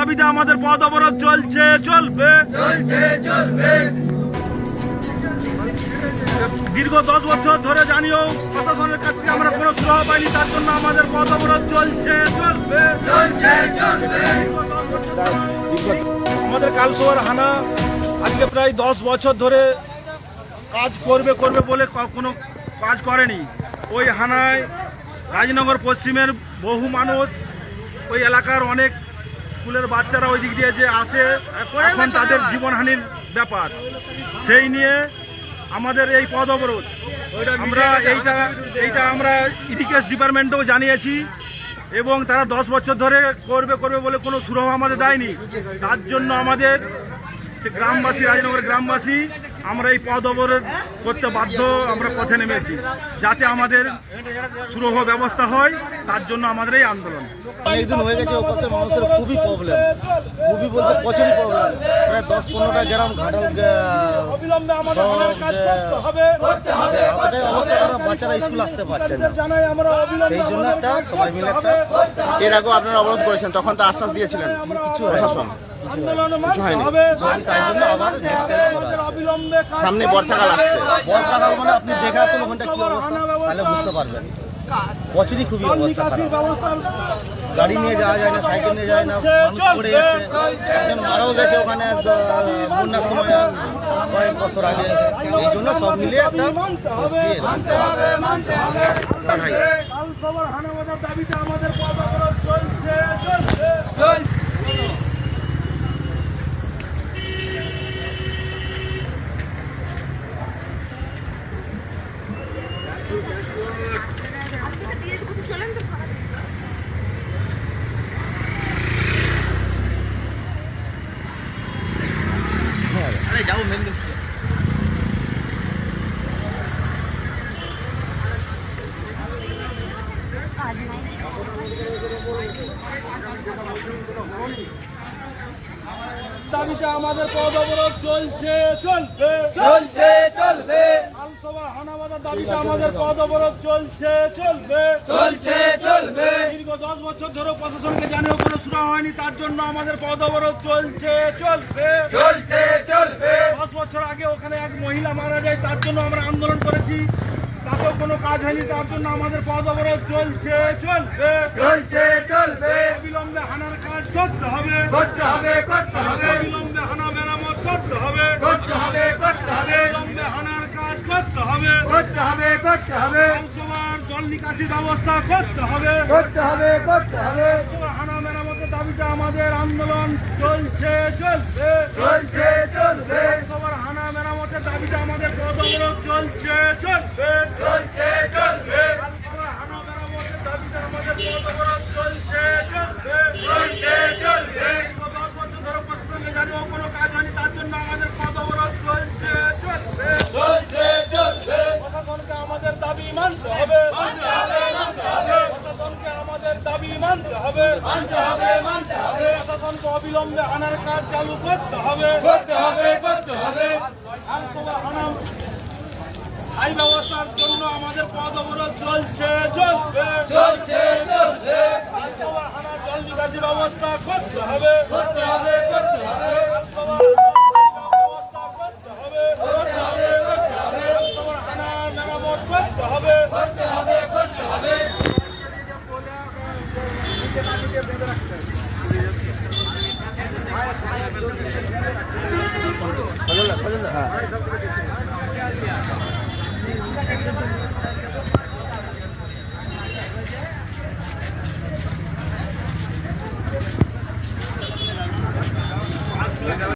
দাবিতে আমাদের পথ অবরোধ চলছে, চলবে। দীর্ঘ 10 বছর ধরে জানিও প্রশাসনের কাছ থেকে আমরা কোনো সুরাহা পাইনি, তার জন্য আমাদের পথ অবরোধ চলছে, চলবে। আমাদের কালসোয়ার হানা আজকে প্রায় 10 বছর ধরে কাজ করবে বলে কোনো কাজ করেনি। ওই হানায় রাজনগর পশ্চিমের বহু মানুষ, ওই এলাকার অনেক স্কুলের বাচ্চারা ওই দিক দিয়ে যে আসে, এখন তাদের জীবনহানির ব্যাপার। সেই নিয়ে আমাদের এই পথ অবরোধ। আমরা এইটা আমরা ইরিগেশন ডিপার্টমেন্টেও জানিয়েছি এবং তারা 10 বছর ধরে করবে বলে কোনো সুরাহা আমাদের দেয়নি। তার জন্য আমাদের গ্রামবাসী, রাজনগরের গ্রামবাসী আমরা এই পথ অবরোধ করতে বাধ্য, আমরা পথে নেমেছি যাতে আমাদের সুরাহা ব্যবস্থা হয়। তার জন্য আমাদের এই আন্দোলন। অনেকদিন হয়ে গেছে, ওপাশে মানুষের খুবই প্রবলেম, খুবই বলতে প্রচুরই প্রবলেম। প্রায় 10-15টা গ্রাম ঘাটাল বাচ্চারা স্কুল আসতে পারছে না, সেই জন্য একটা সবাই মিলে একটা। এর আগেও আপনারা অবরোধ করেছেন, তখন তো আশ্বাস দিয়েছিলেন কিছু প্রশাসন, কিছু হয়নি। তাই জন্য আবার সামনে বর্ষাকাল আসছে, বর্ষাকাল মানে আপনি দেখে আসুন ওখানটা কি অবস্থা, তাহলে বুঝতে পারবেন। প্রচুরই খুবই অবস্থা খারাপ, গাড়ি নিয়ে যাওয়া যায় না, সাইকেল নিয়ে যায় না, মানুষ পড়ে যাচ্ছে। একজন মারাও গেছে ওখানে বন্যার সময় কয়েক বছর আগে। এই জন্য সব মিলিয়ে একটা যাবো মেন। দাবিতে আমাদের পথ অবরোধ চলছে, চলবে। আলসোয়া হানাবাদের দাবিতে আমাদের পথ অবরোধ চলছে, চলবে। দীর্ঘ 10 বছর ধরে প্রশাসনকে জানিয়েও কোনো সুরাহা হয়নি, তার জন্য আমাদের পথ অবরোধ চলছে, চলবে। 10 বছর আগে ওখানে এক মহিলা মারা যায়, তার জন্য আমরা আন্দোলন করেছি, তাতেও কোনো কাজ হয়নি, তার জন্য আমাদের পথ অবরোধ চলছে, চলবে। অবিলম্বে হানার কাজ করতে হবে, অবিলম্বে হানা মেরামত করতে হবে, অবিলম্বে হানার কাজ করতে হবে, আলসোয়ার জল নিকাশির ব্যবস্থা করতে হবে। হানা মেরামতের দাবিতে আমাদের আন্দোলন চলছে, চলবে। আলসোয়ার হানা মেরামতের দাবিতে আমাদের পথ অবরোধ চলছে, চলবে। আলসোয়ার হানা মেরামতের দাবিতে আমাদের পথ অবরোধ চলছে, চলবে। 10 বছর ধরে প্রশাসনকে জানিয়েও কোনো কাজ হয়নি, তার জন্য আমাদের পথ অবরোধ চলছে, চলবে। প্রশাসনকে আমাদের দাবি মানতে হবে, প্রশাসনকে আমাদের দাবি মানতে হবে, প্রশাসনকে অবিলম্বে হানার কাজ চালু করতে হবে। আলসোয়া হানা স্থায়ী ব্যবস্থার জন্য আমাদের পথ অবরোধ চলছে, চলবে। আলসোয়া হানা জল নিকাশি ব্যবস্থা করতে হবে, আলসোয়া ব্যবস্থা করতে হবে, আলসোয়া হানা মেরামত করতে হবে। হ্যাঁ।